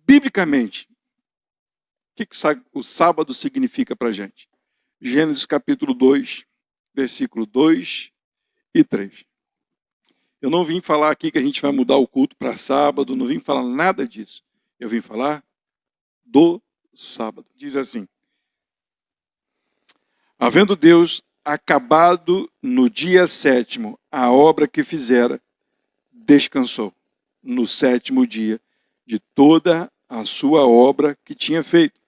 biblicamente, o que o sábado significa para a gente? Gênesis capítulo 2, versículo 2 e 3. Eu não vim falar aqui que a gente vai mudar o culto para sábado, não vim falar nada disso. Eu vim falar do sábado. Diz assim: havendo Deus acabado no dia 7º a obra que fizera, descansou no 7º dia de toda a sua obra que tinha feito.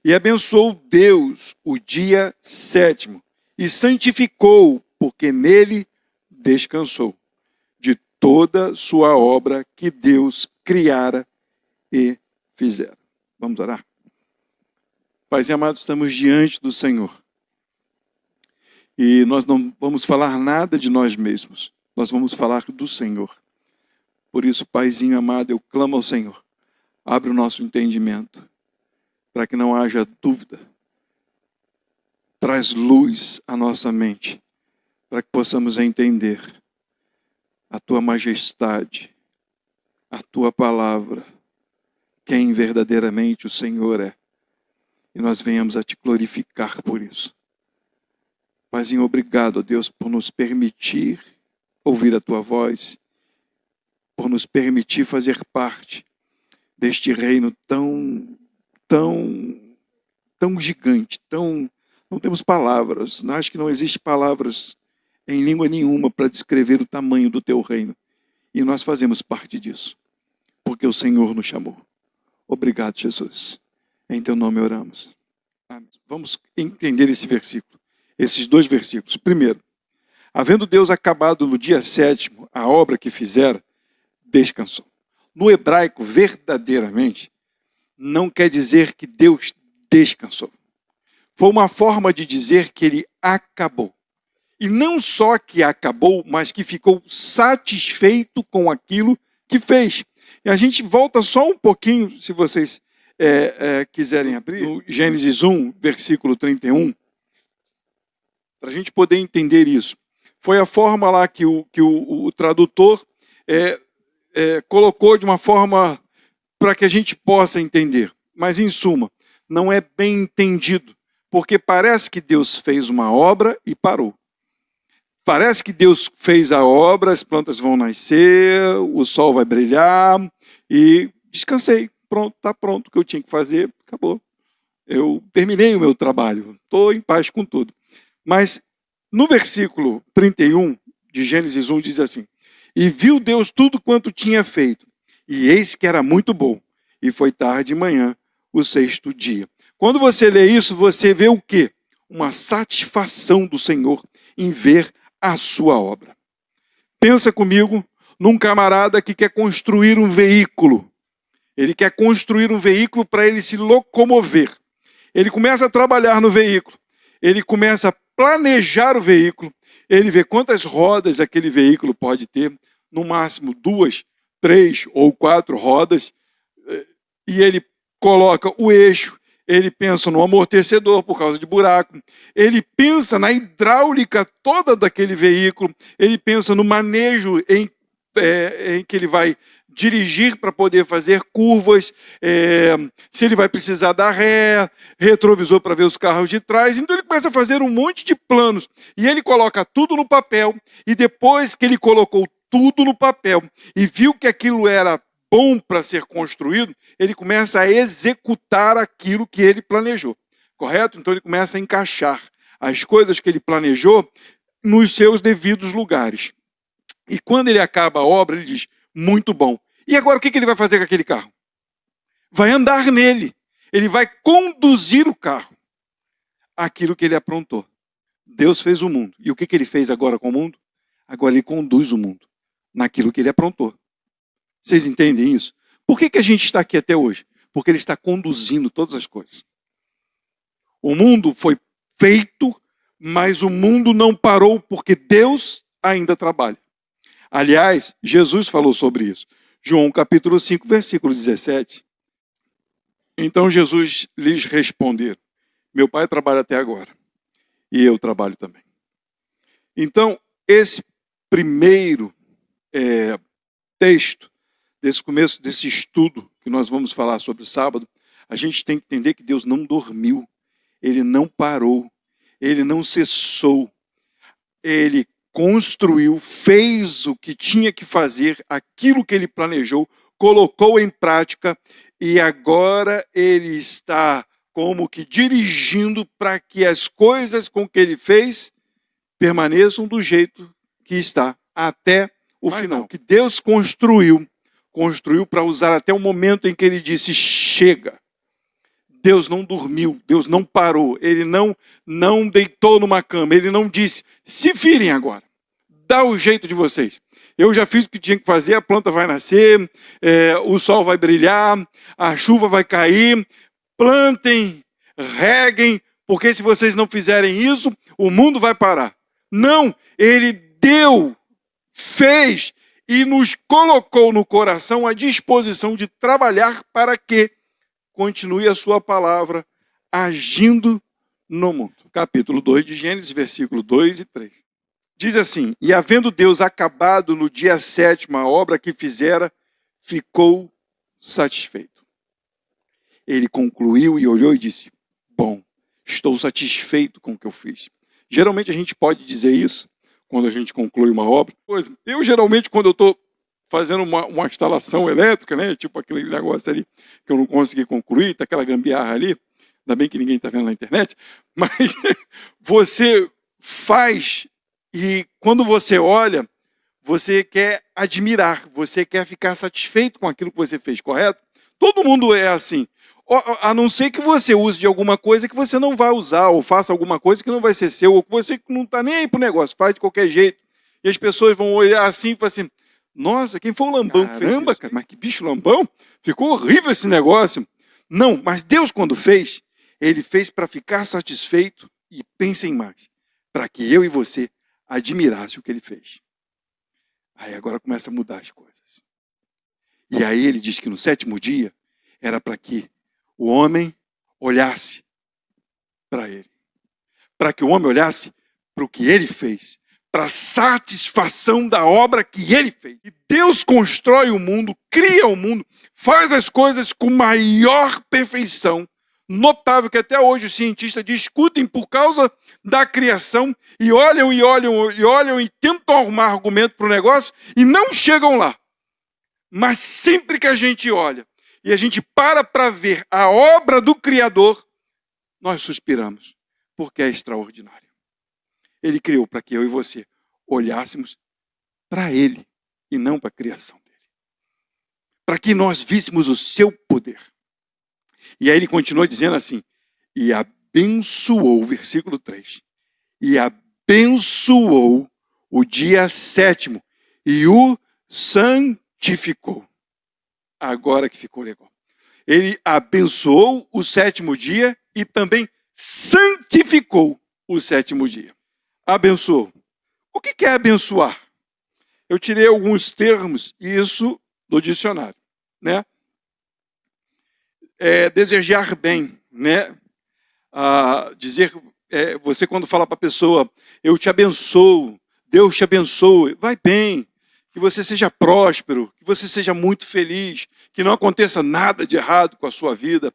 E abençoou Deus o dia 7º e santificou, porque nele descansou de toda sua obra que Deus criara e fizera. Vamos orar? Pais e amados, estamos diante do Senhor. E nós não vamos falar nada de nós mesmos. Nós vamos falar do Senhor. Por isso, Paizinho amado, eu clamo ao Senhor. Abre o nosso entendimento, para que não haja dúvida. Traz luz à nossa mente, para que possamos entender a Tua majestade, a Tua palavra, quem verdadeiramente o Senhor é. E nós venhamos a Te glorificar por isso. Paizinho, obrigado, Deus, por nos permitir ouvir a Tua voz, por nos permitir fazer parte deste reino tão gigante, não temos palavras. Acho que não existe palavras em língua nenhuma para descrever o tamanho do Teu reino. E nós fazemos parte disso, porque o Senhor nos chamou. Obrigado, Jesus. Em Teu nome oramos. Amém. Vamos entender esse versículo, esses dois versículos. Primeiro, havendo Deus acabado no dia 7º a obra que fizera, descansou. No hebraico, verdadeiramente, não quer dizer que Deus descansou. Foi uma forma de dizer que Ele acabou. E não só que acabou, mas que ficou satisfeito com aquilo que fez. E a gente volta só um pouquinho, se vocês quiserem abrir, no Gênesis 1, versículo 31, para a gente poder entender isso. Foi a forma lá que o tradutor colocou de uma forma para que a gente possa entender. Mas, em suma, não é bem entendido, porque parece que Deus fez uma obra e parou. Parece que Deus fez a obra, as plantas vão nascer, o sol vai brilhar e descansei. Pronto, está pronto o que eu tinha que fazer, acabou. Eu terminei o meu trabalho, estou em paz com tudo. Mas no versículo 31 de Gênesis 1 diz assim: e viu Deus tudo quanto tinha feito, e eis que era muito bom, e foi tarde de manhã, o 6º dia. Quando você lê isso, você vê o quê? Uma satisfação do Senhor em ver a sua obra. Pensa comigo num camarada que quer construir um veículo. Ele quer construir um veículo para ele se locomover. Ele começa a trabalhar no veículo. Ele começa a planejar o veículo. Ele vê quantas rodas aquele veículo pode ter. No máximo 2, 3 ou 4 rodas. E ele coloca o eixo. Ele pensa no amortecedor por causa de buraco. Ele pensa na hidráulica toda daquele veículo. Ele pensa no manejo em que ele vai dirigir para poder fazer curvas, se ele vai precisar dar ré, retrovisor para ver os carros de trás. Então ele começa a fazer um monte de planos. E ele coloca tudo no papel. E depois que ele colocou tudo no papel e viu que aquilo era bom para ser construído, ele começa a executar aquilo que ele planejou. Correto? Então ele começa a encaixar as coisas que ele planejou nos seus devidos lugares. E quando ele acaba a obra, ele diz: muito bom. E agora o que ele vai fazer com aquele carro? Vai andar nele. Ele vai conduzir o carro. Aquilo que ele aprontou. Deus fez o mundo. E o que ele fez agora com o mundo? Agora ele conduz o mundo naquilo que ele aprontou. Vocês entendem isso? Por que a gente está aqui até hoje? Porque ele está conduzindo todas as coisas. O mundo foi feito, mas o mundo não parou porque Deus ainda trabalha. Aliás, Jesus falou sobre isso. João capítulo 5, versículo 17. Então Jesus lhes respondeu: meu pai trabalha até agora, e eu trabalho também. Então, esse primeiro texto desse começo, desse estudo que nós vamos falar sobre o sábado, a gente tem que entender que Deus não dormiu, Ele não parou, Ele não cessou, Ele construiu, fez o que tinha que fazer, aquilo que Ele planejou, colocou em prática e agora Ele está como que dirigindo para que as coisas com que Ele fez permaneçam do jeito que está até o final. Que Deus construiu para usar até o momento em que Ele disse, chega. Deus não dormiu, Deus não parou, Ele não deitou numa cama, Ele não disse, se virem agora, dá o jeito de vocês. Eu já fiz o que tinha que fazer, a planta vai nascer, o sol vai brilhar, a chuva vai cair, plantem, reguem, porque se vocês não fizerem isso, o mundo vai parar. Não, Ele deu, fez e nos colocou no coração a disposição de trabalhar para que continue a sua palavra agindo no mundo. Capítulo 2 de Gênesis, versículo 2 e 3. Diz assim, e havendo Deus acabado no dia 7º a obra que fizera, ficou satisfeito. Ele concluiu e olhou e disse, bom, estou satisfeito com o que eu fiz. Geralmente a gente pode dizer isso quando a gente conclui uma obra. Eu geralmente quando eu estou fazendo uma instalação elétrica, né, tipo aquele negócio ali que eu não consegui concluir, tá aquela gambiarra ali, ainda bem que ninguém está vendo na internet, mas você faz e quando você olha, você quer admirar, você quer ficar satisfeito com aquilo que você fez, correto? Todo mundo é assim. A não ser que você use de alguma coisa que você não vai usar, ou faça alguma coisa que não vai ser seu, ou que você não está nem aí para o negócio, faz de qualquer jeito. E as pessoas vão olhar assim e falar assim, nossa, quem foi o lambão que fez isso? Cara, mas que bicho lambão? Ficou horrível esse negócio. Não, mas Deus quando fez, Ele fez para ficar satisfeito e pensem mais, para que eu e você admirasse o que Ele fez. Aí agora começa a mudar as coisas. E aí Ele diz que no 7º dia era para que o homem olhasse para Ele. Para que o homem olhasse para o que Ele fez. Para a satisfação da obra que Ele fez. E Deus constrói o mundo, cria o mundo, faz as coisas com maior perfeição. Notável que até hoje os cientistas discutem por causa da criação e olham e tentam arrumar argumento para o negócio e não chegam lá. Mas sempre que a gente olha e a gente para ver a obra do Criador, nós suspiramos, porque é extraordinário. Ele criou para que eu e você olhássemos para Ele e não para a criação dele. Para que nós víssemos o seu poder. E aí ele continua dizendo assim, e abençoou, versículo 3, e abençoou o dia 7º e o santificou. Agora que ficou legal. Ele abençoou o 7º dia e também santificou o 7º dia. Abençoou. O que é abençoar? Eu tirei alguns termos, isso do dicionário, né? Desejar bem, né? Dizer, você quando fala para a pessoa, eu te abençoo, Deus te abençoe, vai bem, que você seja próspero, que você seja muito feliz, que não aconteça nada de errado com a sua vida,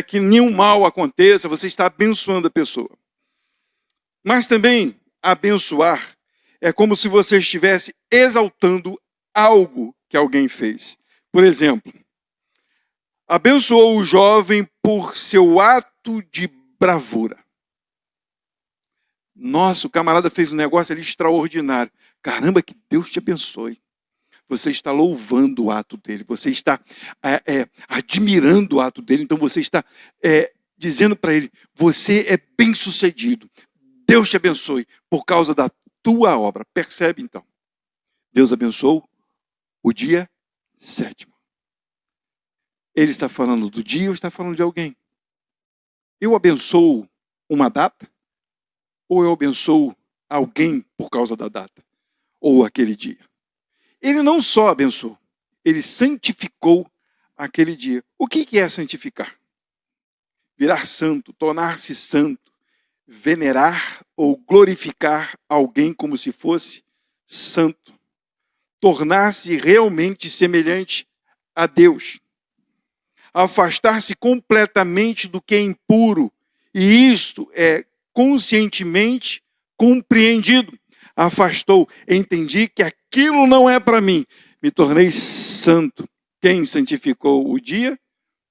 que nenhum mal aconteça, você está abençoando a pessoa. Mas também, abençoar é como se você estivesse exaltando algo que alguém fez. Por exemplo, abençoou o jovem por seu ato de bravura. Nossa, o camarada fez um negócio ali extraordinário. Caramba, que Deus te abençoe. Você está louvando o ato dele, você está admirando o ato dele, então você está dizendo para ele, você é bem-sucedido. Deus te abençoe por causa da tua obra. Percebe então? Deus abençoou o dia 7º. Ele está falando do dia ou está falando de alguém? Eu abençoo uma data? Ou eu abençoo alguém por causa da data? Ou aquele dia? Ele não só abençoou, ele santificou aquele dia. O que é santificar? Virar santo, tornar-se santo, venerar ou glorificar alguém como se fosse santo. Tornar-se realmente semelhante a Deus. Afastar-se completamente do que é impuro. E isto é conscientemente compreendido. Afastou, entendi que aquilo não é para mim. Me tornei santo. Quem santificou o dia?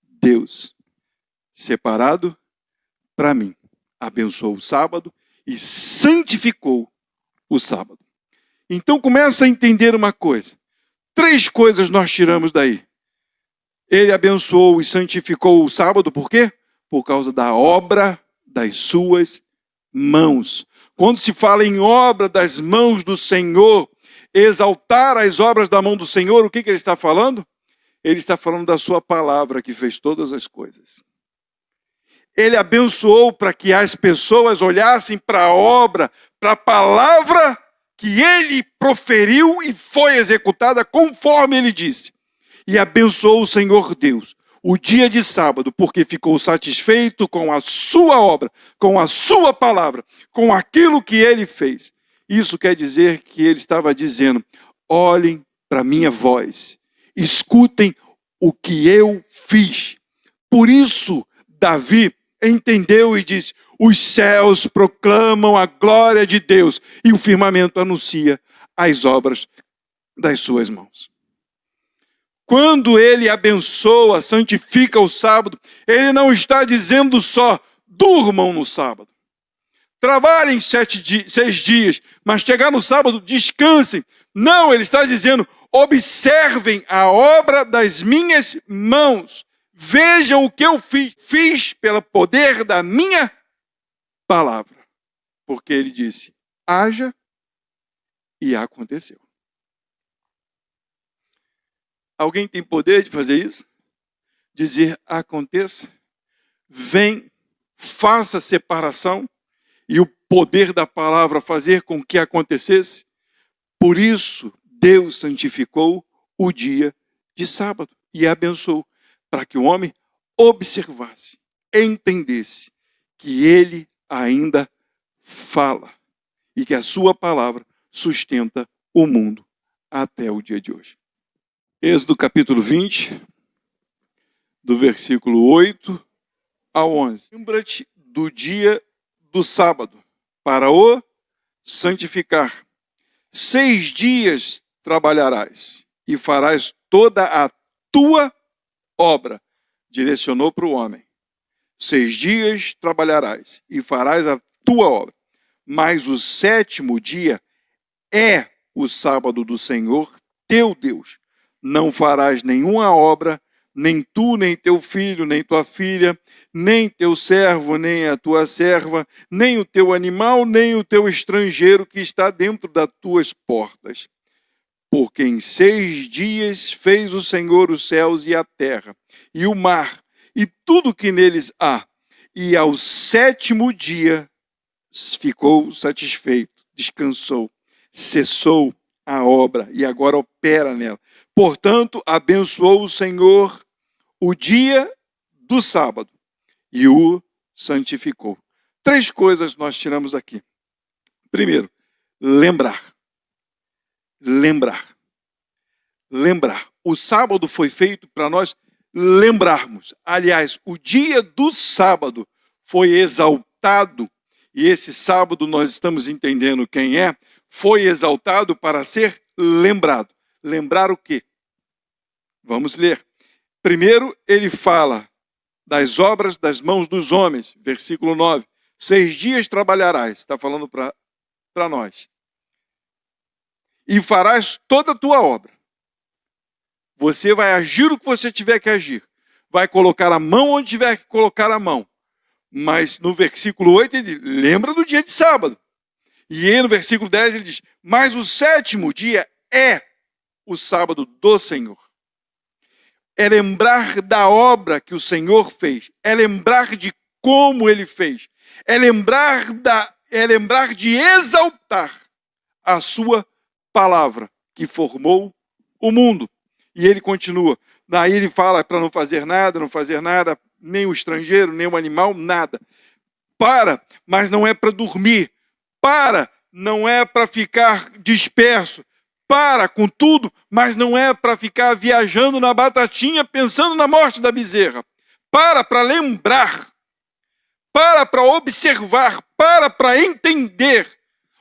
Deus. Separado para mim. Abençoou o sábado e santificou o sábado. Então começa a entender uma coisa. 3 coisas nós tiramos daí. Ele abençoou e santificou o sábado, por quê? Por causa da obra das suas mãos. Quando se fala em obra das mãos do Senhor, exaltar as obras da mão do Senhor, o que ele está falando? Ele está falando da sua palavra que fez todas as coisas. Ele abençoou para que as pessoas olhassem para a obra, para a palavra que ele proferiu e foi executada conforme ele disse. E abençoou o Senhor Deus o dia de sábado, porque ficou satisfeito com a sua obra, com a sua palavra, com aquilo que ele fez. Isso quer dizer que ele estava dizendo: olhem para a minha voz, escutem o que eu fiz. Por isso, Davi entendeu e disse: os céus proclamam a glória de Deus e o firmamento anuncia as obras das suas mãos. Quando ele abençoa, santifica o sábado, ele não está dizendo só: durmam no sábado, trabalhem 6 dias, mas chegar no sábado, descansem. Não, ele está dizendo: observem a obra das minhas mãos, vejam o que eu fiz pelo poder da minha palavra. Porque ele disse: haja, e aconteceu. Alguém tem poder de fazer isso? Dizer: aconteça, vem, faça separação, e o poder da palavra fazer com que acontecesse. Por isso, Deus santificou o dia de sábado e abençoou, para que o homem observasse, entendesse que ele ainda fala e que a sua palavra sustenta o mundo até o dia de hoje. Êxodo capítulo 20, do versículo 8 ao 11. Lembra-te do dia do sábado, para o santificar. 6 dias trabalharás e farás toda a tua obra. Direcionou para o homem. 6 dias trabalharás e farás a tua obra. Mas o 7º dia é o sábado do Senhor, teu Deus. Não farás nenhuma obra, nem tu, nem teu filho, nem tua filha, nem teu servo, nem a tua serva, nem o teu animal, nem o teu estrangeiro que está dentro das tuas portas. Porque em 6 dias fez o Senhor os céus e a terra, e o mar, e tudo que neles há. E ao 7º dia ficou satisfeito, descansou, cessou a obra e agora opera nela. Portanto, abençoou o Senhor o dia do sábado e o santificou. 3 coisas nós tiramos aqui. Primeiro, lembrar. Lembrar. Lembrar. O sábado foi feito para nós lembrarmos. Aliás, o dia do sábado foi exaltado, e esse sábado nós estamos entendendo quem é, foi exaltado para ser lembrado. Lembrar o quê? Vamos ler. Primeiro, ele fala das obras das mãos dos homens, versículo 9. 6 dias trabalharás, está falando para nós. E farás toda a tua obra. Você vai agir o que você tiver que agir. Vai colocar a mão onde tiver que colocar a mão. Mas no versículo 8 ele diz: lembra do dia de sábado. E aí no versículo 10 ele diz: mas o 7º dia é o sábado do Senhor. É lembrar da obra que o Senhor fez. É lembrar de como ele fez. É lembrar de exaltar a sua palavra que formou o mundo. E ele continua. Daí ele fala para não fazer nada, nem o estrangeiro, nem o animal, nada. Para, mas não é para dormir. Para, não é para ficar disperso. para com tudo, mas não é para ficar viajando na batatinha pensando na morte da bezerra. Para lembrar, para observar, para entender.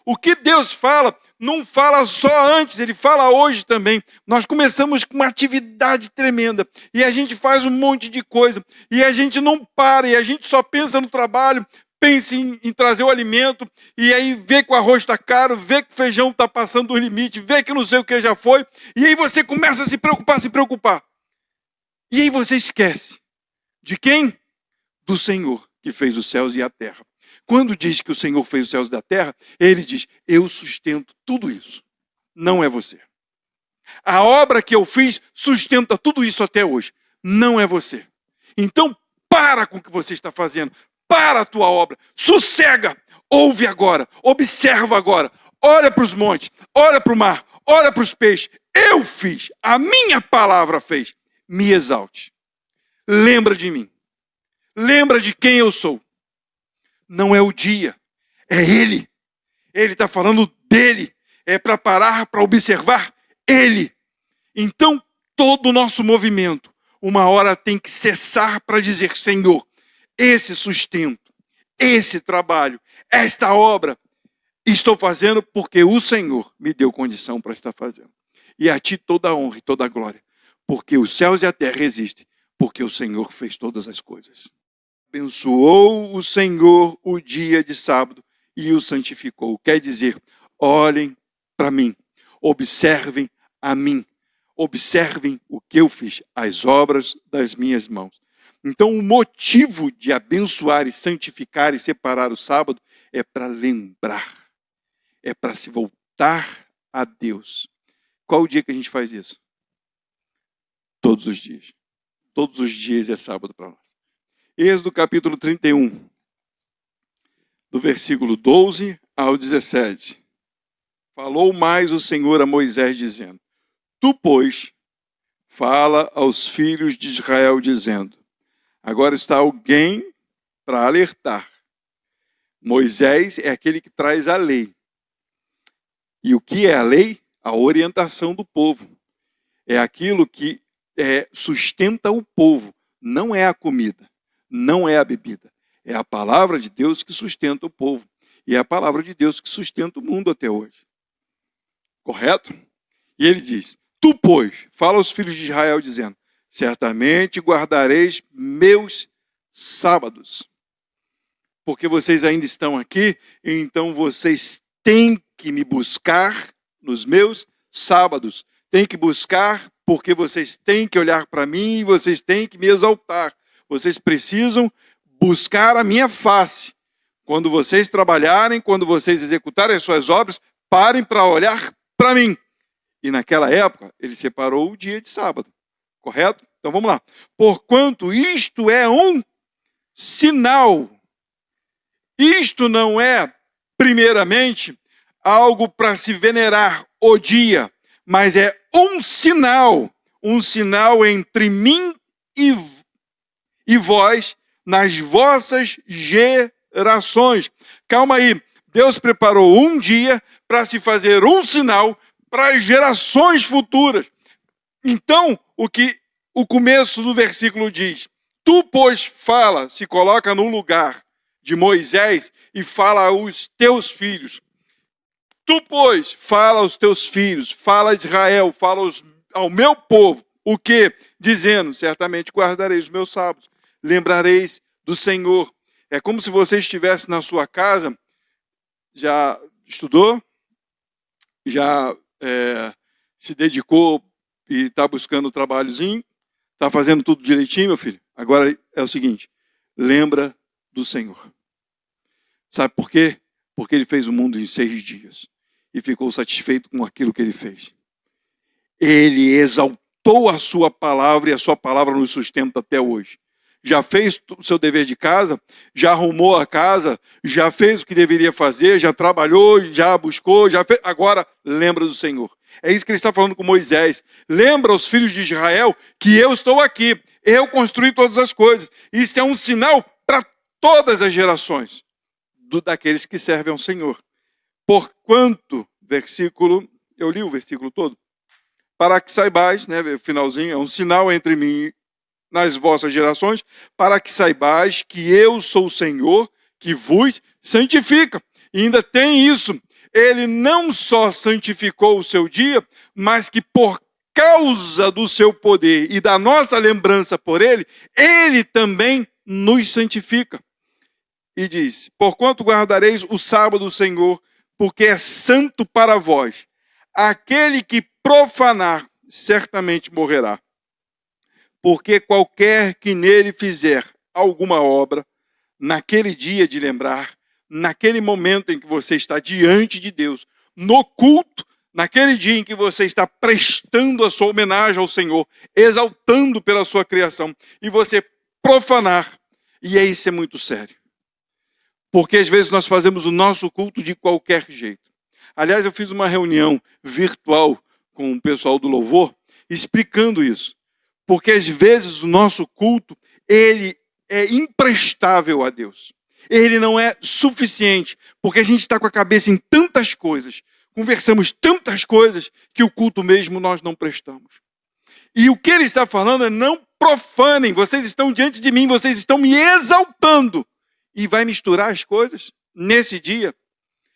O que Deus fala, não fala só antes, Ele fala hoje também. Nós começamos com uma atividade tremenda, e a gente faz um monte de coisa, e a gente não para, e a gente só pensa no trabalho, pensa em trazer o alimento, e aí vê que o arroz está caro, vê que o feijão está passando do limite, vê que não sei o que já foi, e aí você começa a se preocupar. E aí você esquece. De quem? Do Senhor, que fez os céus e a terra. Quando diz que o Senhor fez os céus e a terra, Ele diz, eu sustento tudo isso. Não é você. A obra que eu fiz sustenta tudo isso até hoje. Não é você. Então, para com o que você está fazendo. Para a tua obra. Sossega. Ouve agora. Observa agora. Olha para os montes. Olha para o mar. Olha para os peixes. Eu fiz. A minha palavra fez. Me exalte. Lembra de mim. Lembra de quem eu sou. Não é o dia. É Ele. Ele está falando dele. É para parar, para observar Ele. Então, todo o nosso movimento, uma hora tem que cessar para dizer, Senhor, esse sustento, esse trabalho, esta obra, estou fazendo porque o Senhor me deu condição para estar fazendo. E a Ti toda a honra e toda a glória, porque os céus e a terra existem, porque o Senhor fez todas as coisas. Abençoou o Senhor o dia de sábado e o santificou. Quer dizer, olhem para mim, observem a mim, observem o que eu fiz, as obras das minhas mãos. Então, o motivo de abençoar e santificar e separar o sábado é para lembrar, é para se voltar a Deus. Qual o dia que a gente faz isso? Todos os dias. Todos os dias é sábado para nós. Êxodo capítulo 31, do versículo 12 ao 17. Falou mais o Senhor a Moisés, dizendo, tu, pois, fala aos filhos de Israel, dizendo, agora está alguém para alertar. Moisés é aquele que traz a lei. E o que é a lei? A orientação do povo. É aquilo que sustenta o povo. Não é a comida, não é a bebida. É a palavra de Deus que sustenta o povo. E é a palavra de Deus que sustenta o mundo até hoje. Correto? E ele diz, tu, pois, fala aos filhos de Israel, dizendo, certamente guardareis meus sábados. Porque vocês ainda estão aqui, então vocês têm que me buscar nos meus sábados. Têm que buscar porque vocês têm que olhar para mim e vocês têm que me exaltar. Vocês precisam buscar a minha face. Quando vocês trabalharem, quando vocês executarem as suas obras, parem para olhar para mim. E naquela época, ele separou o dia de sábado. Correto? Então vamos lá. Porquanto isto é um sinal. Isto não é, primeiramente, algo para se venerar o dia, mas é um sinal entre mim e vós, nas vossas gerações. Calma aí, Deus preparou um dia para se fazer um sinal para as gerações futuras. Então, o começo do versículo diz, tu, pois, fala, se coloca no lugar de Moisés e fala aos teus filhos. Tu, pois, fala aos teus filhos, fala a Israel, fala ao meu povo, o que? Dizendo, certamente guardareis os meus sábados, lembrareis do Senhor. É como se você estivesse na sua casa, já estudou, já se dedicou e está buscando o trabalhozinho, está fazendo tudo direitinho, meu filho? Agora é o seguinte, lembra do Senhor. Sabe por quê? Porque ele fez o mundo em 6 dias e ficou satisfeito com aquilo que ele fez. Ele exaltou a sua palavra e a sua palavra nos sustenta até hoje. Já fez o seu dever de casa, já arrumou a casa, já fez o que deveria fazer, já trabalhou, já buscou, já fez. Agora lembra do Senhor. É isso que ele está falando com Moisés. Lembra aos filhos de Israel que eu estou aqui. Eu construí todas as coisas. Isso é um sinal para todas as gerações daqueles que servem ao Senhor. Porquanto, versículo, Eu li o versículo todo. Para que saibais, né, finalzinho, é um sinal entre mim nas vossas gerações, para que saibais que eu sou o Senhor, que vos santifica. E ainda tem isso. Ele não só santificou o seu dia, mas que por causa do seu poder e da nossa lembrança por ele, ele também nos santifica. E diz: porquanto guardareis o sábado do Senhor, porque é santo para vós. Aquele que profanar, certamente morrerá. Porque qualquer que nele fizer alguma obra, naquele dia de lembrar, naquele momento em que você está diante de Deus, no culto, naquele dia em que você está prestando a sua homenagem ao Senhor, exaltando pela sua criação, e você profanar, e aí isso é muito sério. Porque às vezes nós fazemos o nosso culto de qualquer jeito. Aliás, eu fiz uma reunião virtual com o pessoal do louvor, explicando isso. Porque às vezes o nosso culto, ele é imprestável a Deus. Ele não é suficiente, porque a gente está com a cabeça em tantas coisas, conversamos tantas coisas, que o culto mesmo nós não prestamos. E o que ele está falando é: não profanem, vocês estão diante de mim, vocês estão me exaltando. E vai misturar as coisas nesse dia.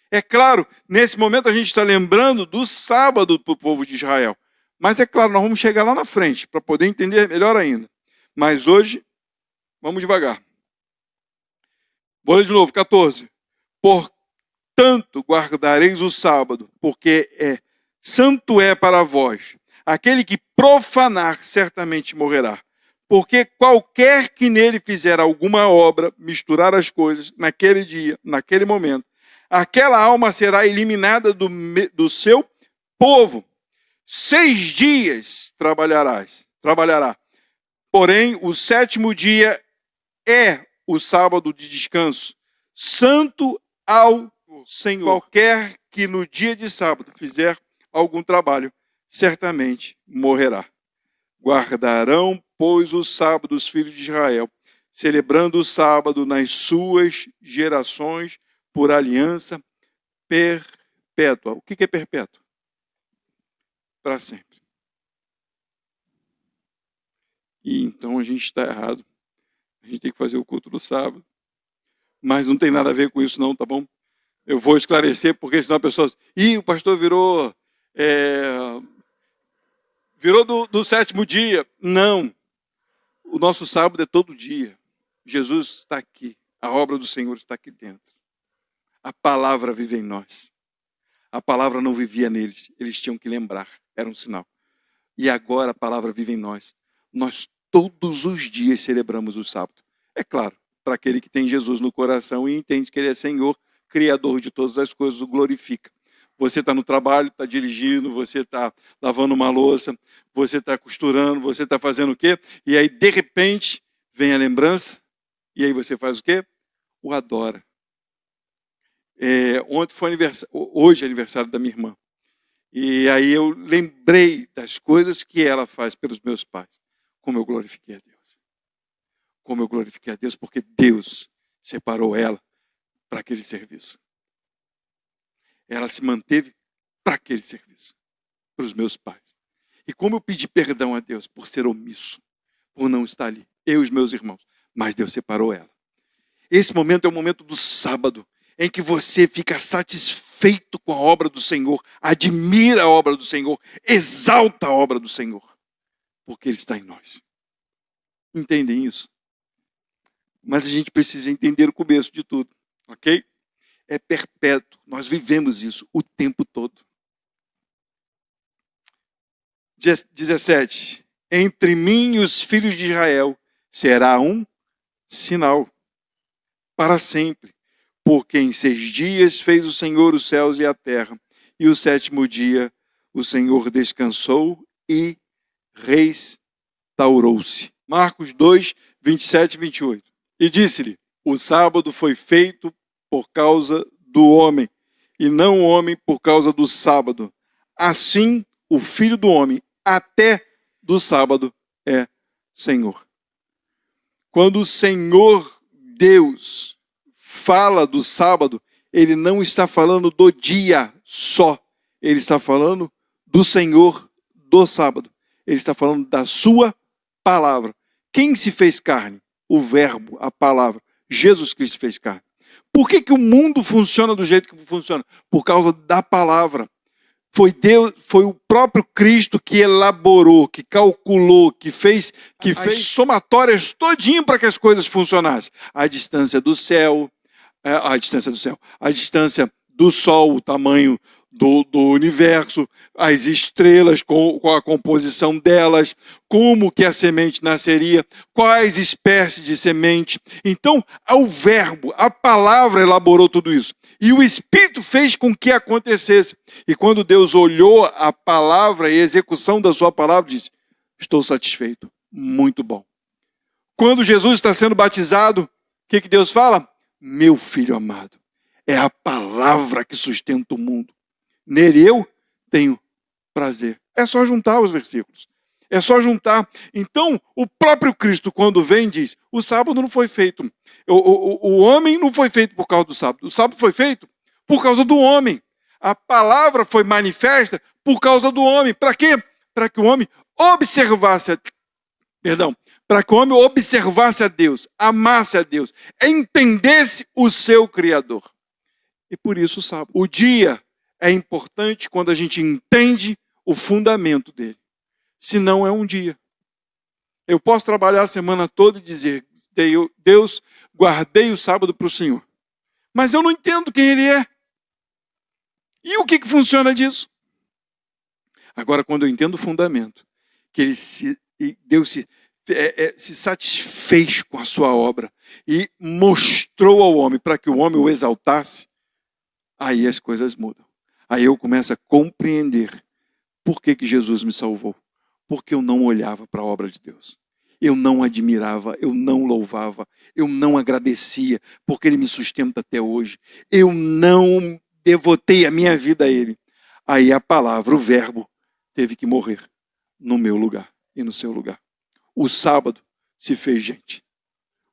É claro, nesse momento a gente está lembrando do sábado para o povo de Israel. Mas é claro, nós vamos chegar lá na frente para poder entender melhor ainda. Mas hoje, vamos devagar. Vou ler de novo, 14. Portanto, guardareis o sábado, porque santo é para vós. Aquele que profanar, certamente morrerá. Porque qualquer que nele fizer alguma obra, misturar as coisas, naquele dia, naquele momento, aquela alma será eliminada do seu povo. 6 dias trabalhará. Porém, o 7º dia é o sábado de descanso, santo ao Senhor. Qualquer que no dia de sábado fizer algum trabalho, certamente morrerá. Guardarão, pois, o sábado os filhos de Israel, celebrando o sábado nas suas gerações por aliança perpétua. O que é perpétua? Para sempre. E então a gente está errado. A gente tem que fazer o culto do sábado. Mas não tem nada a ver com isso não, tá bom? Eu vou esclarecer, porque senão a pessoa... o pastor virou do 7º dia. Não. O nosso sábado é todo dia. Jesus está aqui. A obra do Senhor está aqui dentro. A palavra vive em nós. A palavra não vivia neles. Eles tinham que lembrar. Era um sinal. E agora a palavra vive em nós. Nós todos os dias celebramos o sábado. É claro, para aquele que tem Jesus no coração e entende que ele é Senhor, Criador de todas as coisas, o glorifica. Você está no trabalho, está dirigindo, você está lavando uma louça, você está costurando, você está fazendo o quê? E aí, de repente, vem a lembrança, e aí você faz o quê? O adora. Ontem foi hoje é aniversário da minha irmã. E aí eu lembrei das coisas que ela faz pelos meus pais. Como eu glorifiquei a Deus. Como eu glorifiquei a Deus, porque Deus separou ela para aquele serviço. Ela se manteve para aquele serviço, para os meus pais. E como eu pedi perdão a Deus por ser omisso, por não estar ali, eu e os meus irmãos, mas Deus separou ela. Esse momento é o momento do sábado, em que você fica satisfeito com a obra do Senhor, admira a obra do Senhor, exalta a obra do Senhor, porque Ele está em nós. Entendem isso? Mas a gente precisa entender o começo de tudo, ok? É perpétuo, nós vivemos isso o tempo todo. 17. Entre mim e os filhos de Israel será um sinal para sempre. Porque em 6 dias fez o Senhor os céus e a terra, e o 7º dia o Senhor descansou e restaurou-se. Marcos 2, 27 e 28. E disse-lhe: o sábado foi feito por causa do homem, e não o homem por causa do sábado. Assim, o Filho do Homem, até do sábado, é Senhor. Quando o Senhor Deus fala do sábado, ele não está falando do dia só, ele está falando do Senhor do sábado. Ele está falando da sua palavra. Quem se fez carne? O verbo, a palavra. Jesus Cristo fez carne. Por que o mundo funciona do jeito que funciona? Por causa da palavra. Foi Deus, foi o próprio Cristo que elaborou, que calculou, que fez somatórias todinho para que as coisas funcionassem. A distância do sol, o tamanho do universo, as estrelas com a composição delas, como que a semente nasceria, quais espécies de semente. Então, o verbo, a palavra elaborou tudo isso. E o Espírito fez com que acontecesse. E quando Deus olhou a palavra e a execução da sua palavra, disse: estou satisfeito, muito bom. Quando Jesus está sendo batizado, o que Deus fala? Meu filho amado, é a palavra que sustenta o mundo. Nele eu tenho prazer. É só juntar os versículos. É só juntar. Então, o próprio Cristo, quando vem, diz: o sábado não foi feito. O homem não foi feito por causa do sábado. O sábado foi feito por causa do homem. A palavra foi manifesta por causa do homem. Para quê? Para que o homem observasse a Deus, amasse a Deus, entendesse o seu Criador. E por isso o sábado. O dia é importante quando a gente entende o fundamento dele. Senão é um dia. Eu posso trabalhar a semana toda e dizer: Deus, guardei o sábado para o Senhor. Mas eu não entendo quem ele é. E o que funciona disso? Agora, quando eu entendo o fundamento, que Deus se satisfez com a sua obra e mostrou ao homem para que o homem o exaltasse, aí as coisas mudam. Aí eu começo a compreender por que Jesus me salvou. Porque eu não olhava para a obra de Deus. Eu não admirava, eu não louvava, eu não agradecia, porque Ele me sustenta até hoje. Eu não devotei a minha vida a Ele. Aí a palavra, o verbo, teve que morrer no meu lugar e no seu lugar. O sábado se fez gente.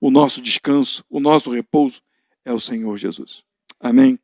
O nosso descanso, o nosso repouso é o Senhor Jesus. Amém?